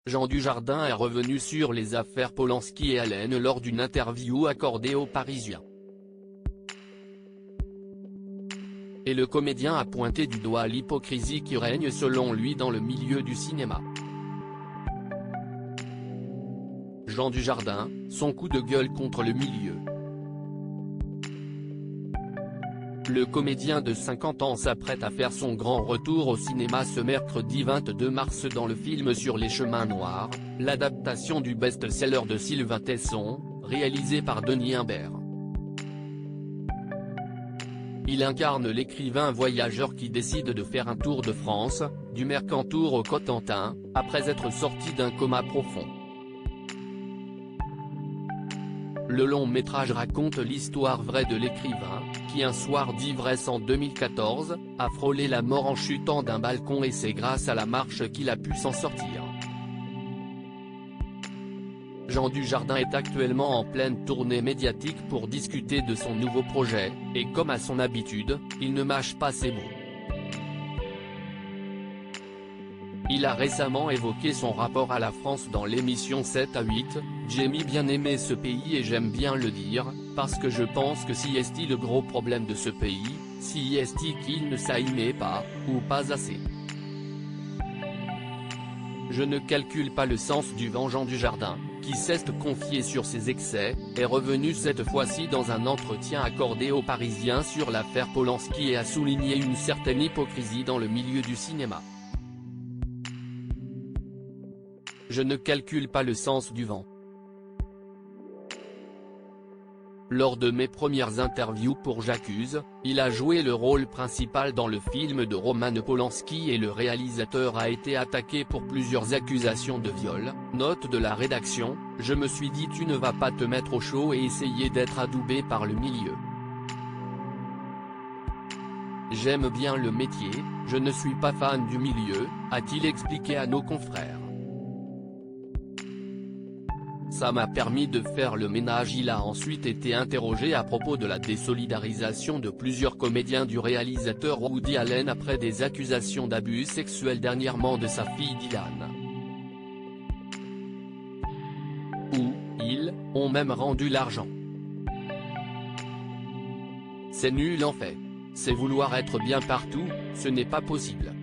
Jean Dujardin est revenu sur les affaires Polanski et Allen lors d'une interview accordée aux Parisiens. Et le comédien a pointé du doigt l'hypocrisie qui règne selon lui dans le milieu du cinéma. Jean Dujardin, son coup de gueule contre le milieu. Le comédien de 50 ans s'apprête à faire son grand retour au cinéma ce mercredi 22 mars dans le film Sur les chemins noirs, l'adaptation du best-seller de Sylvain Tesson, réalisé par Denis Imbert. Il incarne l'écrivain voyageur qui décide de faire un tour de France, du Mercantour au Cotentin, après être sorti d'un coma profond. Le long métrage raconte l'histoire vraie de l'écrivain, qui un soir d'ivresse en 2014, a frôlé la mort en chutant d'un balcon et c'est grâce à la marche qu'il a pu s'en sortir. Jean Dujardin est actuellement en pleine tournée médiatique pour discuter de son nouveau projet, et comme à son habitude, il ne mâche pas ses mots. Il a récemment évoqué son rapport à la France dans l'émission 7 à 8, « J'ai bien aimé ce pays et j'aime bien le dire, parce que je pense que si est le gros problème de ce pays, si est qu'il ne s'aimait pas, ou pas assez. Je ne calcule pas le sens du vent. » Jean Dujardin, qui s'est confié sur ses excès, est revenu cette fois-ci dans un entretien accordé aux Parisiens sur l'affaire Polanski et a souligné une certaine hypocrisie dans le milieu du cinéma. Je ne calcule pas le sens du vent. Lors de mes premières interviews pour J'accuse, il a joué le rôle principal dans le film de Roman Polanski et le réalisateur a été attaqué pour plusieurs accusations de viol. Note de la rédaction, je me suis dit tu ne vas pas te mettre au chaud et essayer d'être adoubé par le milieu. J'aime bien le métier, je ne suis pas fan du milieu, a-t-il expliqué à nos confrères. Ça m'a permis de faire le ménage. Il a ensuite été interrogé à propos de la désolidarisation de plusieurs comédiens du réalisateur Woody Allen après des accusations d'abus sexuels dernièrement de sa fille Dylan. Ou, ils, ont même rendu l'argent. C'est nul en fait. C'est vouloir être bien partout, ce n'est pas possible.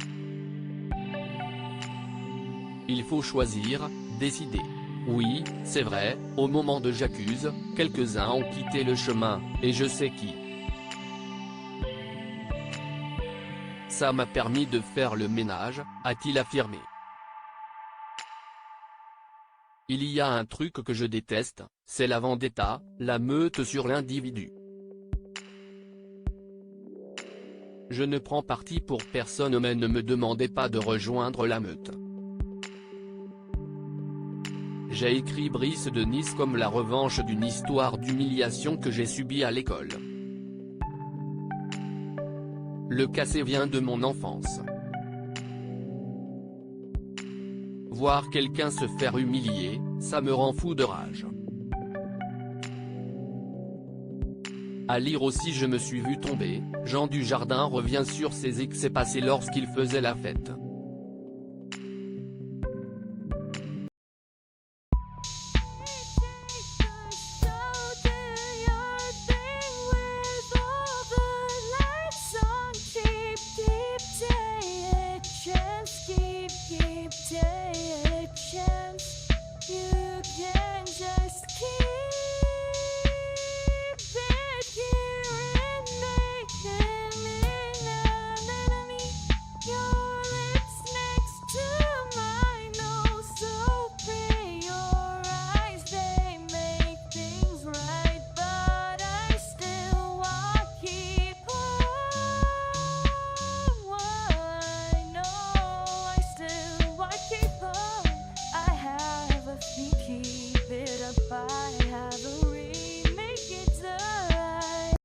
Il faut choisir, décider. Oui, c'est vrai, au moment de J'accuse, quelques-uns ont quitté le chemin, et je sais qui. Ça m'a permis de faire le ménage, a-t-il affirmé. Il y a un truc que je déteste, c'est la vendetta, la meute sur l'individu. Je ne prends parti pour personne mais ne me demandez pas de rejoindre la meute. J'ai écrit Brice de Nice comme la revanche d'une histoire d'humiliation que j'ai subie à l'école. Le cassé vient de mon enfance. Voir quelqu'un se faire humilier, ça me rend fou de rage. À lire aussi Je me suis vu tomber, Jean Dujardin revient sur ses excès passés lorsqu'il faisait la fête.